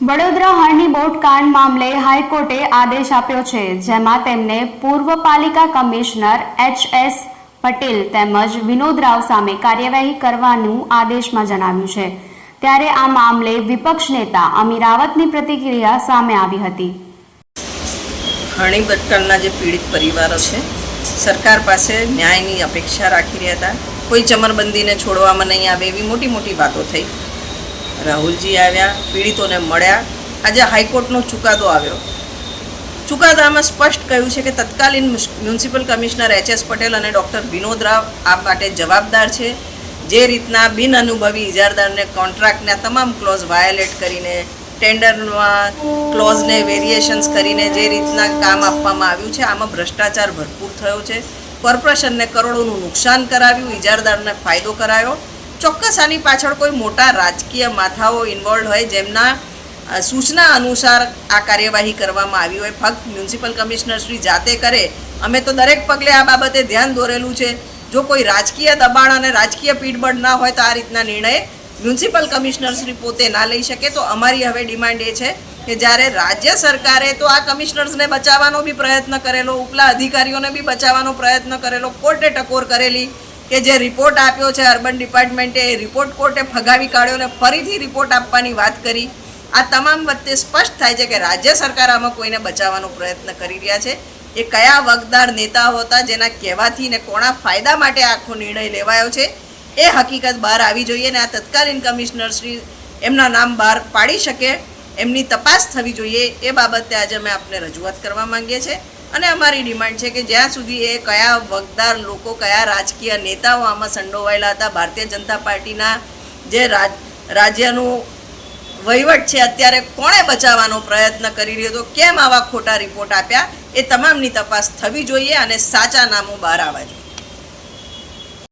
વડોદરા હરણી boat કાંડ મામલે હાઈકોર્ટે આદેશ આપ્યો છે, જેમાં તેમને પૂર્વ પાલિકા કમિશનર એચ.એસ. પટેલ તેમજ વિનોદ રાવ સામે કાર્યવાહી કરવાનું આદેશમાં જણાવ્યું છે. ત્યારે આ મામલે વિપક્ષ નેતા અમી રાવતની પ્રતિક્રિયા સામે આવી હતી. હરણી બોટ કાંડના જે પીડિત પરિવારો છે, સરકાર પાસે ન્યાયની અપેક્ષા રાખી રહ્યા હતા. કોઈ ચમરબંધીને છોડવામાં નહીં આવે એવી મોટી મોટી વાતો થઈ. રાહુલજી આવ્યા, પીડિતોને મળ્યા. આજે હાઈકોર્ટનો ચુકાદો આવ્યો. ચુકાદામાં સ્પષ્ટ કહ્યું છે કે તત્કાલીન મ્યુનિસિપલ કમિશનર એચ.એસ. પટેલ અને ડૉક્ટર વિનોદ રાવ આ માટે જવાબદાર છે. જે રીતના બિનઅનુભવી ઇજારદારને કોન્ટ્રાક્ટના તમામ ક્લોઝ વાયોલેટ કરીને, ટેન્ડરમાં ક્લોઝને વેરિએશન્સ કરીને જે રીતના કામ આપવામાં આવ્યું છે, આમાં ભ્રષ્ટાચાર ભરપૂર થયો છે. કોર્પોરેશનને કરોડોનું નુકસાન કરાવ્યું, ઇજારદારને ફાયદો કરાયો. ચોક્કસ આની પાછળ કોઈ મોટા રાજકીય માથાઓ ઇન્વોલ્વ હોય, જેમના સૂચના અનુસાર આ કાર્યવાહી કરવામાં આવી હોય. ફક્ત મ્યુનિસિપલ કમિશનર શ્રી જાતે કરે, અમે તો દરેક પગલે આ બાબતે ધ્યાન દોરેલું છે. જો કોઈ રાજકીય દબાણ અને રાજકીય પીઠબળ ના હોય તો આ રીતના નિર્ણય મ્યુનિસિપલ કમિશનર શ્રી પોતે ના લઈ શકે. તો અમારી હવે ડિમાન્ડ એ છે કે જ્યારે રાજ્ય સરકારે તો આ કમિશનર્સને બચાવવાનો બી પ્રયત્ન કરેલો, ઉપલા અધિકારીઓને બી બચાવવાનો પ્રયત્ન કરેલો, કોર્ટે ટકોર કરેલી કે જે રિપોર્ટ આપ્યો છે અર્બન ડિપાર્ટમેન્ટે, એ રિપોર્ટ કોર્ટે ફગાવી કાઢ્યો અને ફરીથી રિપોર્ટ આપવાની વાત કરી. આ તમામ વચ્ચે સ્પષ્ટ થાય છે કે રાજ્ય સરકાર આમાં કોઈને બચાવવાનો પ્રયત્ન કરી રહ્યા છે. એ કયા વગદાર નેતાઓ હતા જેના કહેવાથી ને કોના ફાયદા માટે આખો નિર્ણય લેવાયો છે, એ હકીકત બહાર આવી જોઈએ. ને આ તત્કાલીન કમિશનર શ્રી એમના નામ બહાર પાડી શકે, એમની તપાસ થવી જોઈએ. એ બાબતે આજે અમે આપને રજૂઆત કરવા માંગીએ છીએ. અને અમારી ડિમાન્ડ છે કે જ્યાં સુધી એ કયા વગદાર લોકો, કયા રાજકીય નેતાઓ આમાં સંડોવાયેલા હતા, ભારતીય જનતા પાર્ટીના જે રાજ્યનું વહીવટ છે અત્યારે કોણે બચાવવાનો પ્રયત્ન કરી રહ્યો હતો, કેમ આવા ખોટા રિપોર્ટ આપ્યા, એ તમામની તપાસ થવી જોઈએ અને સાચા નામો બહાર આવવા જોઈએ.